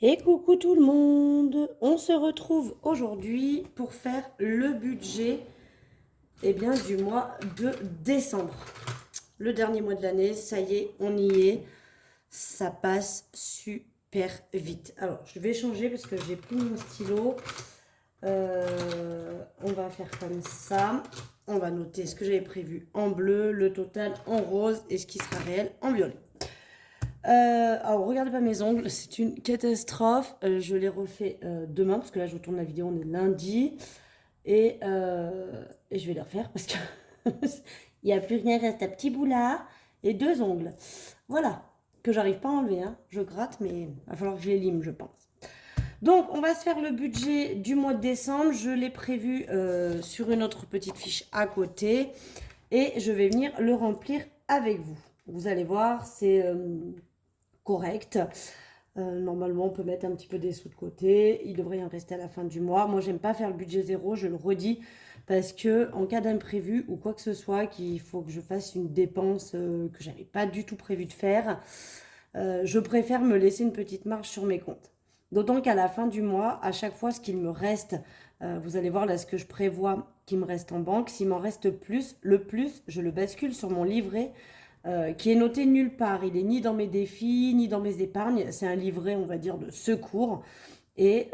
Et coucou tout le monde, on se retrouve aujourd'hui pour faire le budget du mois de décembre. Le dernier mois de l'année, ça y est, on y est. Ça passe super vite. Alors, je vais changer parce que j'ai plus mon stylo. On va faire comme ça. On va noter ce que j'avais prévu en bleu, le total en rose et ce qui sera réel en violet. Alors, regardez pas mes ongles, c'est une catastrophe. Je les refais demain, parce que là, je tourne la vidéo, on est lundi. Et je vais les refaire parce que il n'y a plus rien, reste un petit bout là et deux ongles. Voilà, que j'arrive pas à enlever. Hein. Je gratte, mais il va falloir que je les lime, je pense. Donc, on va se faire le budget du mois de décembre. Je l'ai prévu sur une autre petite fiche à côté. Et je vais venir le remplir avec vous. Vous allez voir, c'est correct. Normalement, on peut mettre un petit peu des sous de côté. Il devrait y en rester à la fin du mois. Moi, j'aime pas faire le budget zéro, je le redis, parce que en cas d'imprévu ou quoi que ce soit, qu'il faut que je fasse une dépense que j'avais pas du tout prévu de faire, je préfère me laisser une petite marge sur mes comptes. D'autant qu'à la fin du mois, à chaque fois, ce qu'il me reste, vous allez voir là ce que je prévois qu'il me reste en banque. S'il m'en reste plus, le plus, je le bascule sur mon livret qui est noté nulle part. Il est ni dans mes défis, ni dans mes épargnes. C'est un livret, on va dire, de secours. Et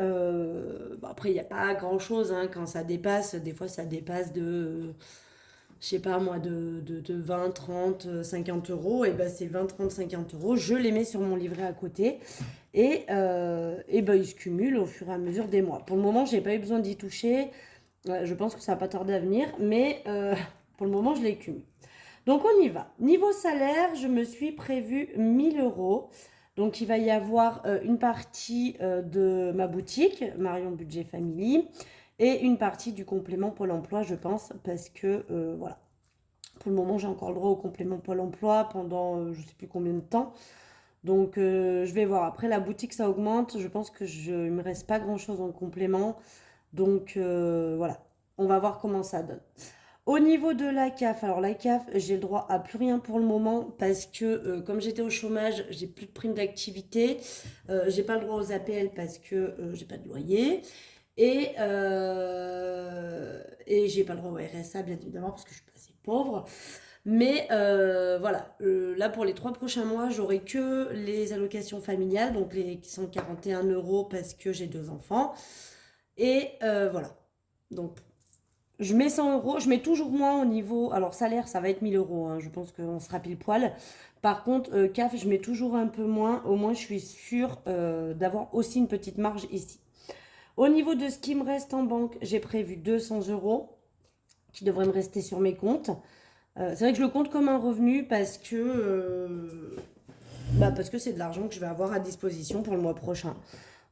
après, il n'y a pas grand-chose hein, quand ça dépasse. Des fois, ça dépasse je sais pas moi, de 20, 30, 50 euros. Et ben, c'est 20, 30, 50 euros. Je les mets sur mon livret à côté. Et ben, ils se cumulent au fur et à mesure des mois. Pour le moment, je n'ai pas eu besoin d'y toucher. Je pense que ça va pas tarder à venir. Mais pour le moment, je les cumule. Donc on y va. Niveau salaire, je me suis prévu 1000 euros. Donc il va y avoir une partie de ma boutique, Marion Budget Family, et une partie du complément Pôle emploi, je pense, parce que voilà. Pour le moment, j'ai encore le droit au complément Pôle emploi pendant je ne sais plus combien de temps. Donc je vais voir. Après la boutique, ça augmente. Je pense que il ne me reste pas grand-chose en complément. Donc voilà. On va voir comment ça donne. Au niveau de la CAF, alors la CAF, j'ai le droit à plus rien pour le moment parce que comme j'étais au chômage, j'ai plus de prime d'activité. J'ai pas le droit aux APL parce que j'ai pas de loyer. Et j'ai pas le droit au RSA, bien évidemment, parce que je suis pas assez pauvre. Mais voilà, là pour les 3 prochains mois, j'aurai que les allocations familiales, donc les 141 euros parce que j'ai deux enfants. Et voilà. Donc je mets 100 euros, je mets toujours moins au niveau. Alors, salaire, ça va être 1000 euros, hein, je pense qu'on sera pile poil. Par contre, CAF, je mets toujours un peu moins. Au moins, je suis sûre d'avoir aussi une petite marge ici. Au niveau de ce qui me reste en banque, j'ai prévu 200 euros qui devraient me rester sur mes comptes. C'est vrai que je le compte comme un revenu parce que c'est de l'argent que je vais avoir à disposition pour le mois prochain.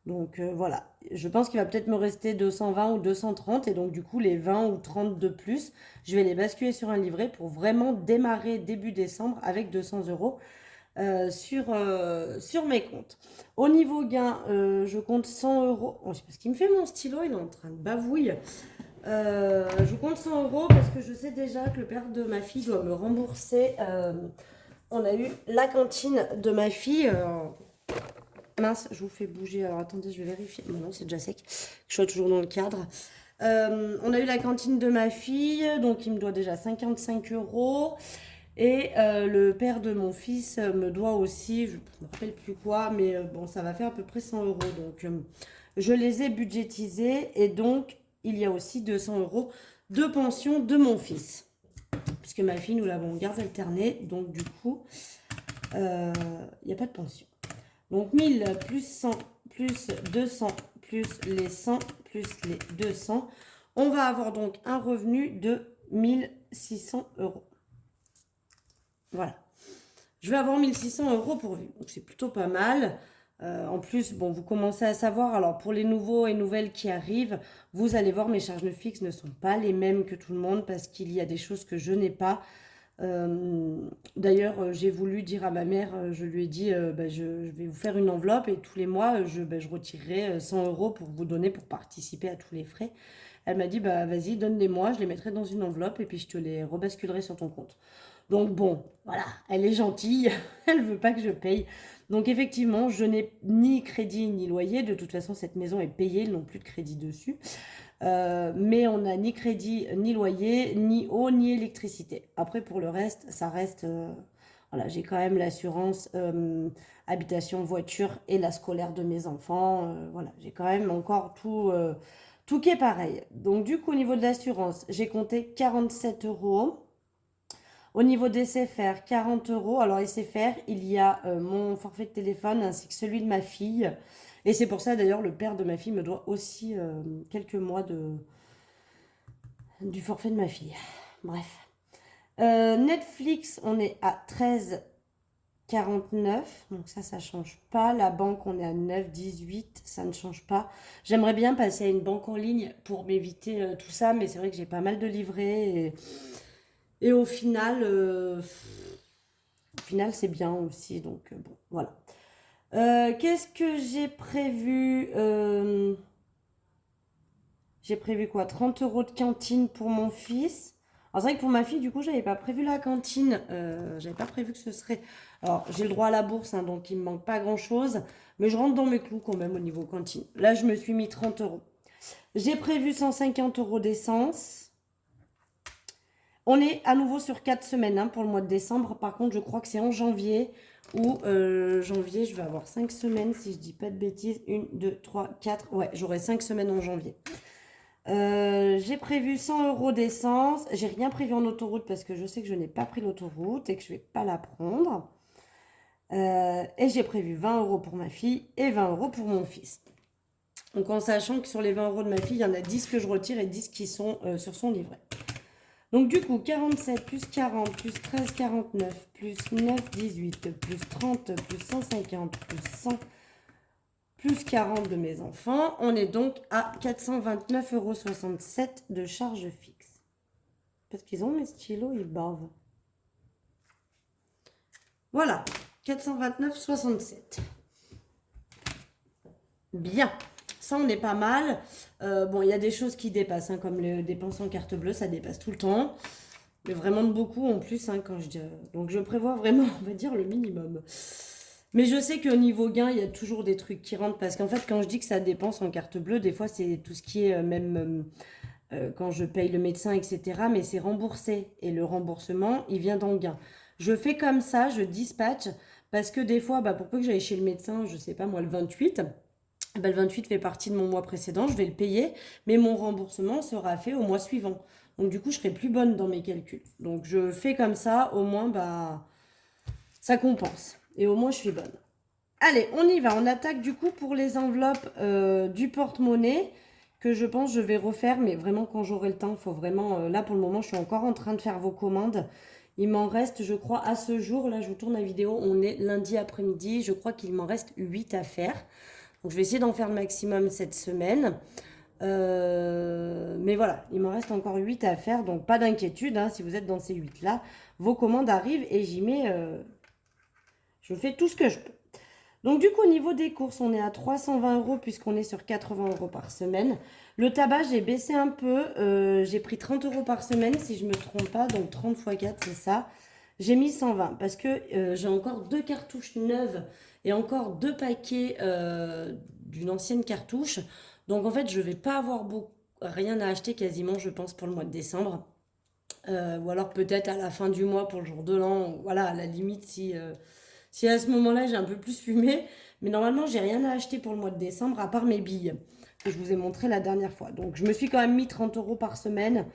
Donc voilà, je pense qu'il va peut-être me rester 220 ou 230 et donc du coup les 20 ou 30 de plus, je vais les basculer sur un livret pour vraiment démarrer début décembre avec 200 euros sur mes comptes. Au niveau gain, je compte 100 euros. Oh, je sais pas ce qu'il me fait mon stylo, il est en train de bavouiller. Je compte 100 euros parce que je sais déjà que le père de ma fille doit me rembourser. On a eu la cantine de ma fille. Mince, je vous fais bouger. Alors attendez, je vais vérifier. Non, c'est déjà sec. Je suis toujours dans le cadre. On a eu la cantine de ma fille, donc il me doit déjà 55 euros. Et le père de mon fils me doit aussi, je ne me rappelle plus quoi, mais bon, ça va faire à peu près 100 euros. Donc je les ai budgétisés et donc il y a aussi 200 euros de pension de mon fils. Puisque ma fille, nous l'avons garde alternée, donc du coup, il n'y a pas de pension. Donc 1000 plus 100 plus 200 plus les 100 plus les 200. On va avoir donc un revenu de 1600 euros. Voilà. Je vais avoir 1600 euros pour vivre. Donc c'est plutôt pas mal. En plus, bon, vous commencez à savoir, alors pour les nouveaux et nouvelles qui arrivent, vous allez voir, mes charges fixes ne sont pas les mêmes que tout le monde parce qu'il y a des choses que je n'ai pas. D'ailleurs, j'ai voulu dire à ma mère, je lui ai dit, je vais vous faire une enveloppe et tous les mois, je retirerai 100 euros pour vous donner pour participer à tous les frais. Elle m'a dit, bah vas-y, donne-les-moi, je les mettrai dans une enveloppe et puis je te les rebasculerai sur ton compte. Donc bon, voilà, elle est gentille, elle veut pas que je paye. Donc effectivement, je n'ai ni crédit ni loyer. De toute façon, cette maison est payée, ils n'ont plus de crédit dessus. Mais on n'a ni crédit, ni loyer, ni eau, ni électricité. Après, pour le reste, ça reste... voilà, j'ai quand même l'assurance habitation, voiture et la scolaire de mes enfants. Voilà, j'ai quand même encore tout qui est pareil. Donc du coup, au niveau de l'assurance, j'ai compté 47 euros. Au niveau des SFR, 40 euros. Alors, SFR, il y a mon forfait de téléphone ainsi que celui de ma fille. Et c'est pour ça, d'ailleurs, le père de ma fille me doit aussi quelques mois du forfait de ma fille. Bref. Netflix, on est à 13,49. Donc ça change pas. La banque, on est à 9,18. Ça ne change pas. J'aimerais bien passer à une banque en ligne pour m'éviter tout ça. Mais c'est vrai que j'ai pas mal de livrets. Et au final, c'est bien aussi. Donc, bon, voilà. Qu'est-ce que j'ai prévu J'ai prévu quoi? 30 euros de cantine pour mon fils. Alors, c'est vrai que pour ma fille, du coup, j'avais pas prévu la cantine. J'avais pas prévu que ce serait... Alors, j'ai le droit à la bourse, hein, donc il me manque pas grand-chose. Mais je rentre dans mes clous quand même au niveau cantine. Là, je me suis mis 30 euros. J'ai prévu 150 euros d'essence. On est à nouveau sur 4 semaines hein, pour le mois de décembre. Par contre, je crois que c'est en janvier. Ou janvier, je vais avoir 5 semaines si je dis pas de bêtises. 1, 2, 3, 4. Ouais, j'aurai 5 semaines en janvier. J'ai prévu 100 euros d'essence. J'ai rien prévu en autoroute parce que je sais que je n'ai pas pris l'autoroute et que je ne vais pas la prendre. Et j'ai prévu 20 euros pour ma fille et 20 euros pour mon fils. Donc en sachant que sur les 20 euros de ma fille, il y en a 10 que je retire et 10 qui sont sur son livret. Donc du coup, 47 plus 40 plus 13, 49 plus 9, 18 plus 30 plus 150 plus 100 plus 40 de mes enfants. On est donc à 429,67 euros de charge fixe. Parce qu'ils ont mes stylos, ils bavent. Voilà, 429,67. Bien, ça on est pas mal. Bon, il y a des choses qui dépassent, hein, comme les dépenses en carte bleue, ça dépasse tout le temps. Mais vraiment de beaucoup en plus, hein, quand je dis... Donc je prévois vraiment, on va dire, le minimum. Mais je sais qu'au niveau gain, il y a toujours des trucs qui rentrent. Parce qu'en fait, quand je dis que ça dépense en carte bleue, des fois, c'est tout ce qui est même quand je paye le médecin, etc. Mais c'est remboursé. Et le remboursement, il vient dans le gain. Je fais comme ça, je dispatche. Parce que des fois, pour peu que j'aille chez le médecin, je sais pas moi, le 28... le 28 fait partie de mon mois précédent, je vais le payer. Mais mon remboursement sera fait au mois suivant. Donc du coup, je serai plus bonne dans mes calculs. Donc je fais comme ça, au moins, ça compense. Et au moins, je suis bonne. Allez, on y va. On attaque du coup pour les enveloppes du porte-monnaie que je pense je vais refaire. Mais vraiment, quand j'aurai le temps, il faut vraiment... là, pour le moment, je suis encore en train de faire vos commandes. Il m'en reste, je crois, à ce jour. Là, je vous tourne la vidéo. On est lundi après-midi. Je crois qu'il m'en reste 8 à faire. Donc, je vais essayer d'en faire le maximum cette semaine. Mais voilà, il m'en reste encore 8 à faire. Donc, pas d'inquiétude. Hein, si vous êtes dans ces 8-là, vos commandes arrivent et j'y mets... je fais tout ce que je peux. Donc, du coup, au niveau des courses, on est à 320 euros puisqu'on est sur 80 euros par semaine. Le tabac, j'ai baissé un peu. J'ai pris 30 euros par semaine, si je ne me trompe pas. Donc, 30 x 4, c'est ça. J'ai mis 120 parce que j'ai encore 2 cartouches neuves et encore 2 paquets d'une ancienne cartouche. Donc, en fait, je ne vais pas avoir rien à acheter quasiment, je pense, pour le mois de décembre. Ou alors peut-être à la fin du mois pour le jour de l'an. Voilà, à la limite, si à ce moment-là, j'ai un peu plus fumé. Mais normalement, j'ai rien à acheter pour le mois de décembre, à part mes billes, que je vous ai montré la dernière fois. Donc, je me suis quand même mis 30 euros par semaine.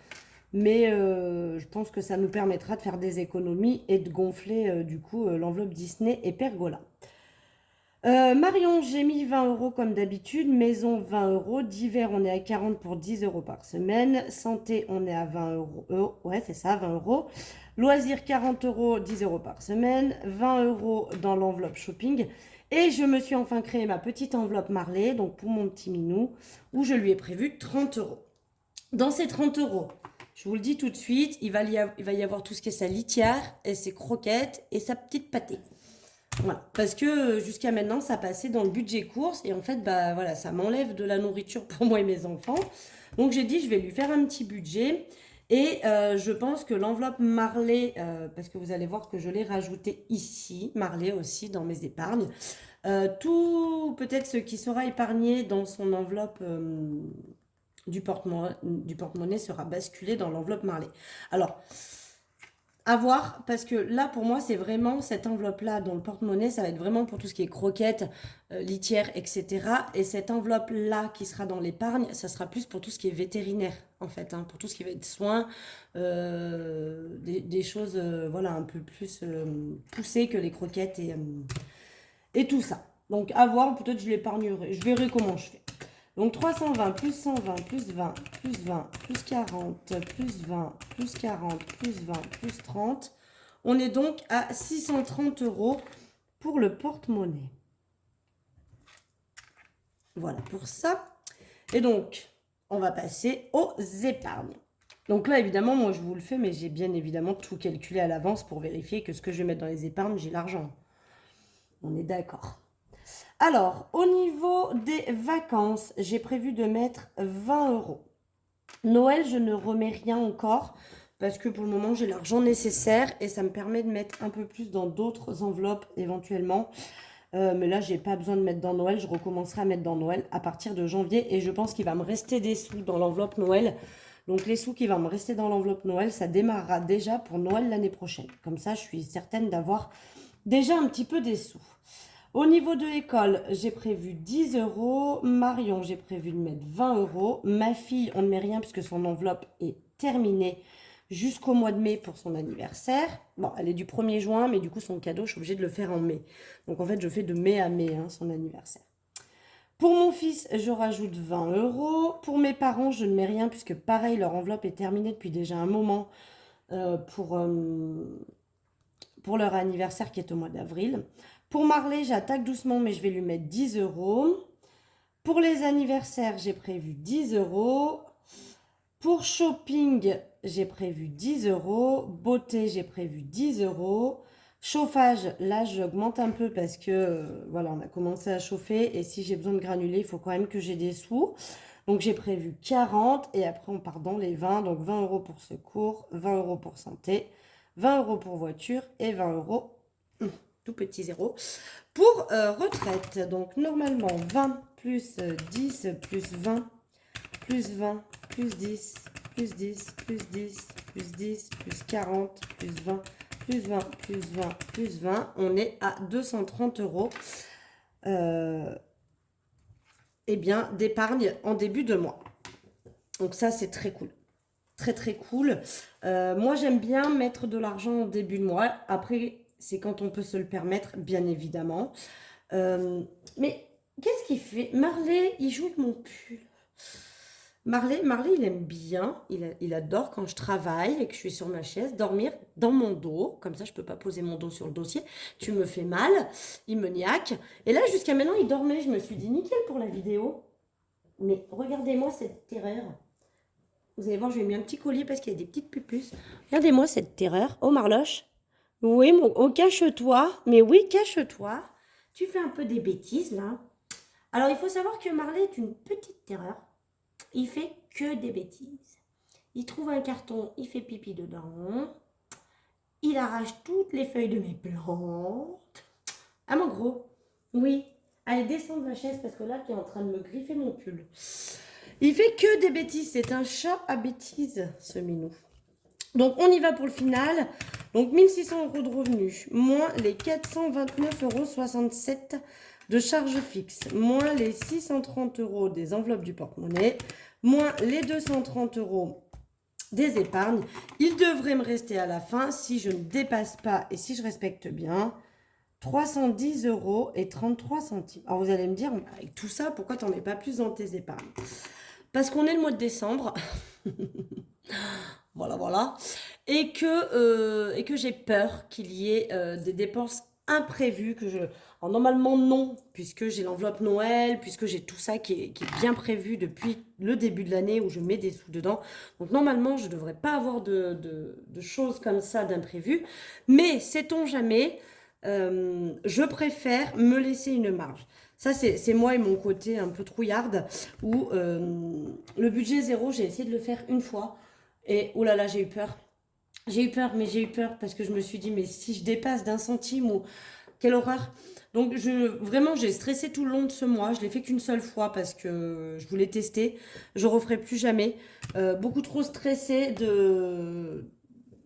Mais je pense que ça nous permettra de faire des économies et de gonfler, du coup, l'enveloppe Disney et Pergola. Marion, j'ai mis 20 euros comme d'habitude. Maison, 20 euros. Divers, on est à 40 pour 10 euros par semaine. Santé, on est à 20 euros. Ouais, c'est ça, 20 euros. Loisirs, 40 euros, 10 euros par semaine. 20 euros dans l'enveloppe shopping. Et je me suis enfin créé ma petite enveloppe Marley, donc pour mon petit minou, où je lui ai prévu 30 euros. Dans ces 30 euros, je vous le dis tout de suite, il va y avoir tout ce qui est sa litière et ses croquettes et sa petite pâtée. Voilà, parce que jusqu'à maintenant, ça passait dans le budget course et en fait, voilà, ça m'enlève de la nourriture pour moi et mes enfants. Donc j'ai dit, je vais lui faire un petit budget Et je pense que l'enveloppe Marley, parce que vous allez voir que je l'ai rajouté ici, Marley aussi dans mes épargnes, tout peut-être ce qui sera épargné dans son enveloppe du porte-monnaie sera basculé dans l'enveloppe Marley. Alors, à voir, parce que là, pour moi, c'est vraiment cette enveloppe-là dans le porte-monnaie, ça va être vraiment pour tout ce qui est croquettes, litière, etc. Et cette enveloppe-là qui sera dans l'épargne, ça sera plus pour tout ce qui est vétérinaire, en fait, hein, pour tout ce qui va être soins, des choses, voilà, un peu plus poussées que les croquettes et tout ça. Donc, à voir, peut-être je l'épargnerai, je verrai comment je fais. Donc 320 plus 120 plus 20 plus 20 plus 40 plus 20 plus 40 plus 20 plus 30. On est donc à 630 € pour le porte-monnaie. Voilà pour ça. Et donc, on va passer aux épargnes. Donc là, évidemment, moi je vous le fais, mais j'ai bien évidemment tout calculé à l'avance pour vérifier que ce que je vais mettre dans les épargnes, j'ai l'argent. On est d'accord. Alors, au niveau des vacances, j'ai prévu de mettre 20 €. Noël, je ne remets rien encore parce que pour le moment, j'ai l'argent nécessaire et ça me permet de mettre un peu plus dans d'autres enveloppes éventuellement. Mais là, j'ai pas besoin de mettre dans Noël. Je recommencerai à mettre dans Noël à partir de janvier et je pense qu'il va me rester des sous dans l'enveloppe Noël. Donc, les sous qui vont me rester dans l'enveloppe Noël, ça démarrera déjà pour Noël l'année prochaine. Comme ça, je suis certaine d'avoir déjà un petit peu des sous. Au niveau de l'école, j'ai prévu 10 €. Marion, j'ai prévu de mettre 20 €. Ma fille, on ne met rien puisque son enveloppe est terminée jusqu'au mois de mai pour son anniversaire. Bon, elle est du 1er juin, mais du coup, son cadeau, je suis obligée de le faire en mai. Donc, en fait, je fais de mai à mai, hein, son anniversaire. Pour mon fils, je rajoute 20 €. Pour mes parents, je ne mets rien puisque, pareil, leur enveloppe est terminée depuis déjà un moment pour leur anniversaire qui est au mois d'avril. Pour Marley, j'attaque doucement, mais je vais lui mettre 10 €. Pour les anniversaires, j'ai prévu 10 €. Pour shopping, j'ai prévu 10 €. Beauté, j'ai prévu 10 €. Chauffage, là, j'augmente un peu parce que, voilà, on a commencé à chauffer. Et si j'ai besoin de granulés, il faut quand même que j'ai des sous. Donc, j'ai prévu 40. Et après, on part dans les 20. Donc, 20 € pour secours, 20 € pour santé, 20 € pour voiture et 20 €, tout petit zéro, pour retraite. Donc, normalement, 20 plus 10 plus 20 plus 20 plus 10 plus 10 plus 10 plus 10 plus 40 plus 20 plus 20 plus 20 plus 20. On est à 230 € eh bien, d'épargne en début de mois. Donc ça, c'est très cool. Très, très cool. Moi, j'aime bien mettre de l'argent au début de mois. Après, c'est quand on peut se le permettre, bien évidemment. Mais qu'est-ce qu'il fait? Marley, il joue avec mon pull. Marley, il aime bien, il adore quand je travaille et que je suis sur ma chaise, dormir dans mon dos. Comme ça, je ne peux pas poser mon dos sur le dossier. Tu me fais mal, il me niaque. Et là, jusqu'à maintenant, il dormait. Je me suis dit, nickel pour la vidéo. Mais regardez-moi cette terreur. Vous allez voir, je lui ai mis un petit collier parce qu'il y a des petites pupus. Regardez-moi cette terreur. Oh, Marloche. Oui, oh, cache-toi. Mais oui, cache-toi. Tu fais un peu des bêtises, là. Alors, il faut savoir que Marley est une petite terreur. Il fait que des bêtises. Il trouve un carton, il fait pipi dedans. Il arrache toutes les feuilles de mes plantes. Ah, mon gros. Oui. Allez, descends de la chaise parce que là, tu es en train de me griffer mon pull. Il fait que des bêtises. C'est un chat à bêtises, ce minou. Donc, on y va pour le final. Donc, 1 600 € de revenus, moins les 429,67 € de charges fixes, moins les 630 € des enveloppes du porte-monnaie, moins les 230 € des épargnes. Il devrait me rester à la fin, si je ne dépasse pas et si je respecte bien, 310 € et 33 centimes. Alors, vous allez me dire, avec tout ça, pourquoi tu n'en mets pas plus dans tes épargnes? Parce qu'on est le mois de décembre. Voilà. Et que j'ai peur qu'il y ait des dépenses imprévues. Alors, normalement, non, puisque j'ai l'enveloppe Noël, puisque j'ai tout ça qui est bien prévu depuis le début de l'année où je mets des sous dedans. Donc, normalement, je ne devrais pas avoir de choses comme ça d'imprévues. Mais, sait-on jamais, je préfère me laisser une marge. Ça, c'est moi et mon côté un peu trouillarde où le budget zéro, j'ai essayé de le faire une fois. Et oh là là, j'ai eu peur. J'ai eu peur, mais j'ai eu peur parce que je me suis dit, mais si je dépasse d'un centime ou quelle horreur. Donc vraiment, j'ai stressé tout le long de ce mois. Je l'ai fait qu'une seule fois parce que je voulais tester. Je referai plus jamais. Beaucoup trop stressée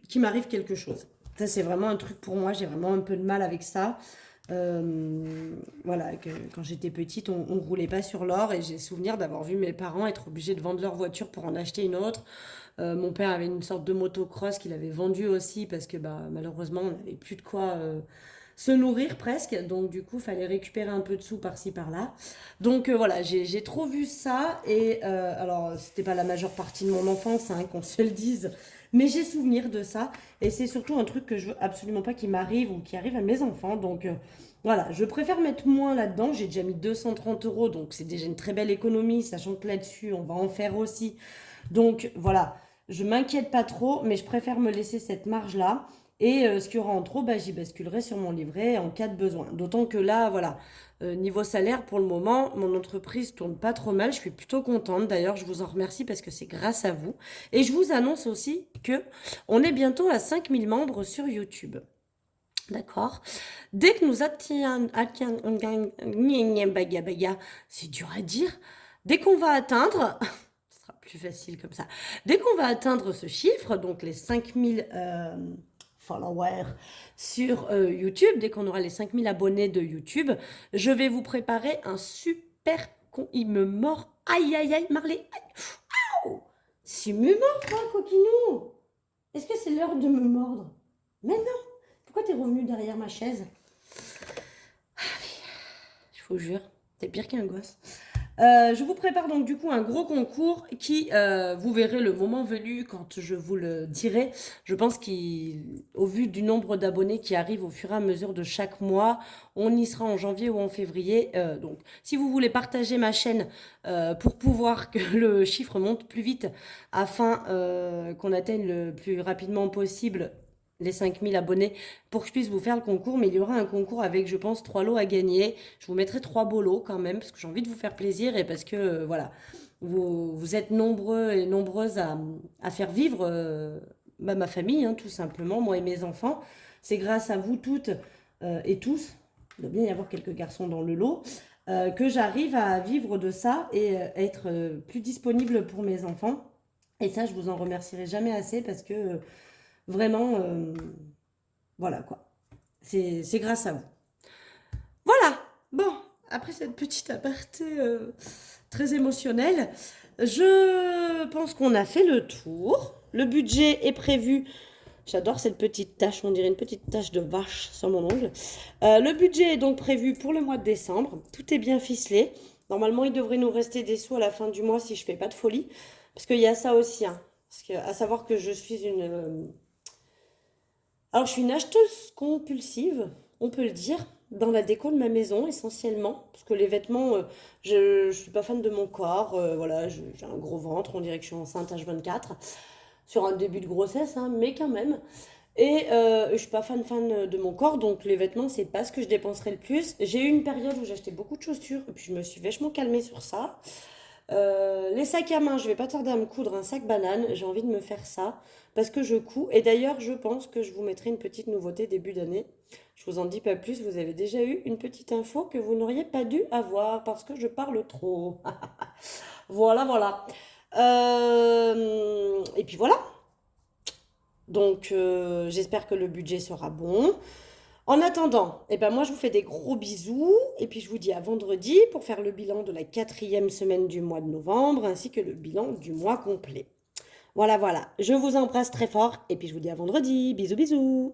qu'il m'arrive quelque chose. Ça, c'est vraiment un truc pour moi. J'ai vraiment un peu de mal avec ça. Voilà, quand j'étais petite, on roulait pas sur l'or et j'ai souvenir d'avoir vu mes parents être obligés de vendre leur voiture pour en acheter une autre. Mon père avait une sorte de motocross qu'il avait vendu aussi parce que bah, malheureusement, on n'avait plus de quoi se nourrir presque. Donc du coup, il fallait récupérer un peu de sous par-ci par-là. Donc voilà, j'ai trop vu ça. Et alors, c'était pas la majeure partie de mon enfance, hein, qu'on se le dise. Mais j'ai souvenir de ça. Et c'est surtout un truc que je veux absolument pas qui m'arrive ou qui arrive à mes enfants. Donc voilà, je préfère mettre moins là-dedans. J'ai déjà mis 230 euros. Donc c'est déjà une très belle économie. Sachant que là-dessus, on va en faire aussi. Donc voilà, je m'inquiète pas trop, mais je préfère me laisser cette marge-là. Et ce qu'il y aura en trop, bah, j'y basculerai sur mon livret en cas de besoin. D'autant que là, voilà, niveau salaire, pour le moment, mon entreprise tourne pas trop mal. Je suis plutôt contente. D'ailleurs, je vous en remercie parce que c'est grâce à vous. Et je vous annonce aussi que on est bientôt à 5000 membres sur YouTube. D'accord. Dès que nous atteignons, c'est dur à dire. Dès qu'on va atteindre, ce sera plus facile comme ça. Dès qu'on va atteindre ce chiffre, donc les 5000 followers sur YouTube, dès qu'on aura les 5000 abonnés de YouTube, je vais vous préparer un super con. Il me mord. Aïe, aïe, aïe, Marley. Aïe. Au. Si me mord, toi, coquinou. Est-ce que c'est l'heure de me mordre? Mais non. Pourquoi t'es revenu derrière ma chaise? Je vous jure, t'es pire qu'un gosse. Je vous prépare donc du coup un gros concours qui, vous verrez le moment venu quand je vous le dirai. Je pense qu'au vu du nombre d'abonnés qui arrivent au fur et à mesure de chaque mois, on y sera en janvier ou en février. Donc si vous voulez partager ma chaîne pour pouvoir que le chiffre monte plus vite afin qu'on atteigne le plus rapidement possible les 5000 abonnés pour que je puisse vous faire le concours, mais il y aura un concours avec, je pense, 3 lots à gagner. Je vous mettrai 3 beaux lots quand même, parce que j'ai envie de vous faire plaisir et parce que, voilà, vous êtes nombreux et nombreuses à faire vivre bah, ma famille, hein, tout simplement, moi et mes enfants. C'est grâce à vous toutes et tous, il doit bien y avoir quelques garçons dans le lot, que j'arrive à vivre de ça et être plus disponible pour mes enfants. Et ça, je vous en remercierai jamais assez parce que vraiment, voilà quoi. C'est grâce à vous. Voilà. Bon, après cette petite aparté très émotionnelle, je pense qu'on a fait le tour. Le budget est prévu. J'adore cette petite tache, on dirait une petite tache de vache sur mon ongle. Le budget est donc prévu pour le mois de décembre. Tout est bien ficelé. Normalement, il devrait nous rester des sous à la fin du mois si je fais pas de folie. Parce qu'il y a ça aussi. Hein. Parce que, à savoir que je suis une... Alors, je suis une acheteuse compulsive, on peut le dire, dans la déco de ma maison essentiellement. Parce que les vêtements, je ne suis pas fan de mon corps. Voilà, j'ai un gros ventre, on dirait que je suis enceinte H24. Sur un début de grossesse, hein, mais quand même. Et je suis pas fan de mon corps, donc les vêtements, c'est pas ce que je dépenserai le plus. J'ai eu une période où j'achetais beaucoup de chaussures, et puis je me suis vachement calmée sur ça. Les sacs à main, je vais pas tarder à me coudre un sac banane. J'ai envie de me faire ça parce que je couds. Et d'ailleurs, je pense que je vous mettrai une petite nouveauté début d'année. Je vous en dis pas plus. Vous avez déjà eu une petite info que vous n'auriez pas dû avoir parce que je parle trop. Voilà, voilà. Et puis voilà. Donc, j'espère que le budget sera bon. En attendant, eh ben moi je vous fais des gros bisous et puis je vous dis à vendredi pour faire le bilan de la 4e semaine du mois de novembre ainsi que le bilan du mois complet. Voilà, voilà. Je vous embrasse très fort et puis je vous dis à vendredi. Bisous, bisous.